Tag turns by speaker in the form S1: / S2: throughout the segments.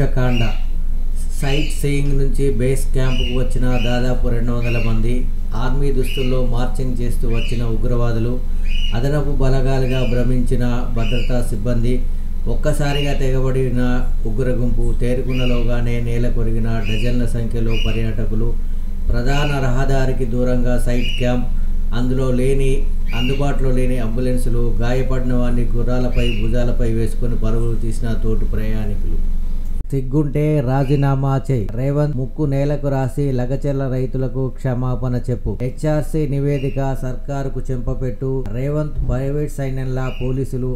S1: నిర్భూషకాండ. Sight seeing నుంచి base క్యాంపుకు వచ్చిన దాదాపు 200 మంది, ఆర్మీ దుస్తుల్లో మార్చింగ్ చేస్తూ వచ్చిన ఉగ్రవాదులు, అదనపు బలగాలుగా భ్రమించిన భద్రతా సిబ్బంది, ఒక్కసారిగా తెగబడిన ఉగ్ర గుంపు, తేరుకున్నలోగానే నేల కొరిగిన డజన్ల సంఖ్యలో పర్యాటకులు, ప్రధాన రహదారికి దూరంగా సైట్ క్యాంప్, అందుబాటులో లేని అంబులెన్సులు, గాయపడిన వారిని గుర్రాలపై భుజాలపై వేసుకుని పరుగులు తీసిన తోటి ప్రయాణికులు. సిగ్గుంటే రాజీనామా చేయి, రేవంత్ ముక్కు నేలకు రాసి లగచెర్ల రైతులకు క్షమాపణ చెప్పు. హెచ్ఆర్సీ నివేదిక సర్కారుకు చెంపపెట్టు. రేవంత్ ప్రైవేట్ సైన్యంలా పోలీసులు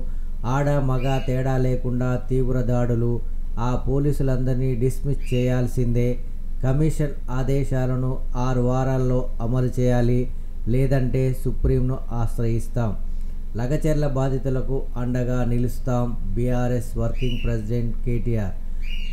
S1: ఆడ మగ తేడా లేకుండా తీవ్ర దాడులు, ఆ పోలీసులందరినీ డిస్మిస్ చేయాల్సిందే. కమిషన్ ఆదేశాలను 6 వారాల్లో అమలు చేయాలి, లేదంటే సుప్రీంను ఆశ్రయిస్తాం. లగచెర్ల బాధితులకు అండగా నిలుస్తాం. BRS working president KTR.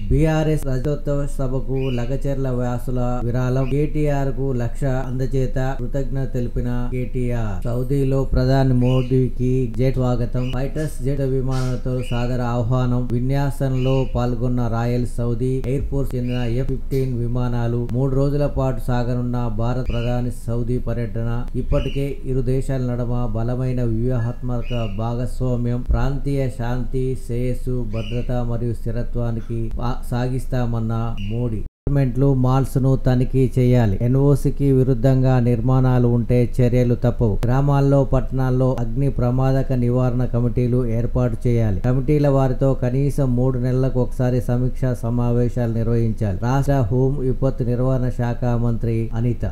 S1: BRS రజతోత్సవ సభకు లగచెర్ల వ్యాసుల విరాళం. కేటీఆర్ కు 1,00,000 అందచేత కృతజ్ఞత తెలిపిన కేటీఆర్. సౌదీలో ప్రధాని మోడీకి జెట్ స్వాగతం. ఫైటర్స్ జెట్ విమానాలతో సాదర ఆహ్వానం. విన్యాసంలో పాల్గొన్న రాయల్ సౌదీ ఎయిర్ ఫోర్స్ చెందిన F-15 విమానాలు. 3 రోజుల పాటు సాగనున్న భారత ప్రధాని సౌదీ పర్యటన. ఇప్పటికే ఇరు దేశాల నడుమ బలమైన వ్యూహాత్మక భాగస్వామ్యం, ప్రాంతీయ శాంతి, శ్రేయస్సు, భద్రత మరియు స్థిరత్వానికి సాగిస్తామన్న మోడీ. గవర్నమెంట్లు మాల్స్ ను తనిఖీ చేయాలి. ఎన్ఓసికి విరుద్ధంగా నిర్మాణాలు ఉంటే చర్యలు తప్పవు. గ్రామాల్లో, పట్టణాల్లో అగ్ని ప్రమాదక నివారణ కమిటీలు ఏర్పాటు చేయాలి. కమిటీల వారితో కనీసం 3 నెలలకు ఒకసారి సమీక్షా సమావేశాలు నిర్వహించాలి. రాష్ట్ర హోం విపత్తు నిర్వహణ శాఖ మంత్రి అనిత.